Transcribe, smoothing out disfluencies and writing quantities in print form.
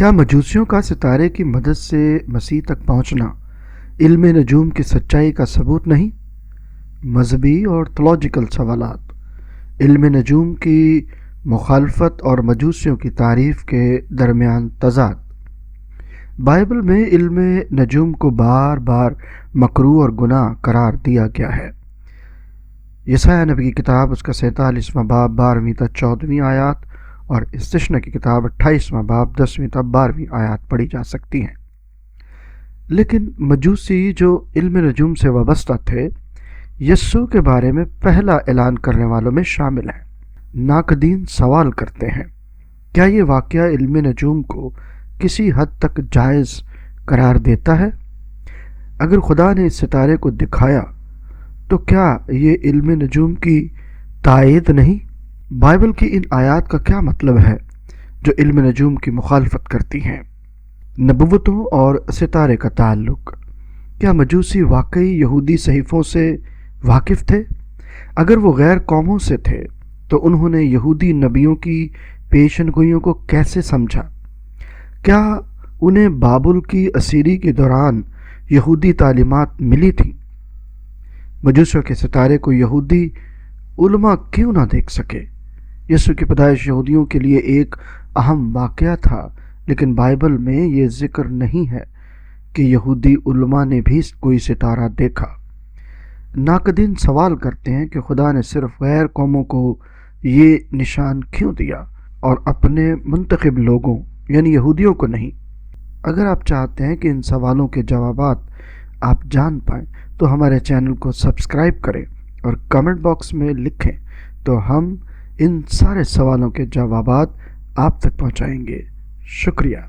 क्या मजूसियों का सितारे की मदद से मसीह तक पहुंचना इल्म नजूम की सच्चाई का सबूत नहीं? मजहबी और थोलॉजिकल सवालात। इल्म नजूम की मुखालफत और मजूसियों की तारीफ के दरमियान तजाद। बाइबल में इल्म नजूम को बार बार मकरूह और गुनाह करार दिया गया है। यसाया नबी की किताब उसका 47वां बाब 12वीं तक 14वीं आयत और इस्तिश्ना की किताब 28वां बाब 10वीं तक 12वीं आयत पढ़ी जा सकती हैं। लेकिन मजूसी जो इल्म नजूम से वाबस्ता थे, यस्सु के बारे में पहला ऐलान करने वालों में शामिल हैं। नाकदीन सवाल करते हैं, क्या ये वाक़या इल्म नजूम को किसी हद तक जायज़ करार देता है? अगर खुदा ने इस सितारे को दिखाया तो क्या ये इल्म नजूम की तायद नहीं? बाइबल की इन आयात का क्या मतलब है जो इल्म नजूम की मुखालफत करती हैं? नबुव्वतों और सितारे का ताल्लुक। क्या मजूसी वाकई यहूदी सहीफ़ों से वाकिफ़ थे? अगर वो गैर कौमों से थे तो उन्होंने यहूदी नबियों की पेशनगोइयों को कैसे समझा? क्या उन्हें बाबुल की असीरी के दौरान यहूदी तालीमात मिली थी? मजूसियों के सितारे को यहूदी उलमा क्यों ना देख सके? यीशु की पैदाइश यहूदियों के लिए एक अहम वाक़या था, लेकिन बाइबल में ये जिक्र नहीं है कि यहूदी उलमा ने भी कोई सितारा देखा। नाकदीन सवाल करते हैं कि खुदा ने सिर्फ गैर कौमों को ये निशान क्यों दिया और अपने मुंतखब लोगों यानी यहूदियों को नहीं? अगर आप चाहते हैं कि इन सवालों के जवाबात आप जान पाएं तो हमारे चैनल को सब्सक्राइब करें और कमेंट बॉक्स में लिखें, तो हम इन सारे सवालों के जवाबात आप तक पहुंचाएंगे। शुक्रिया।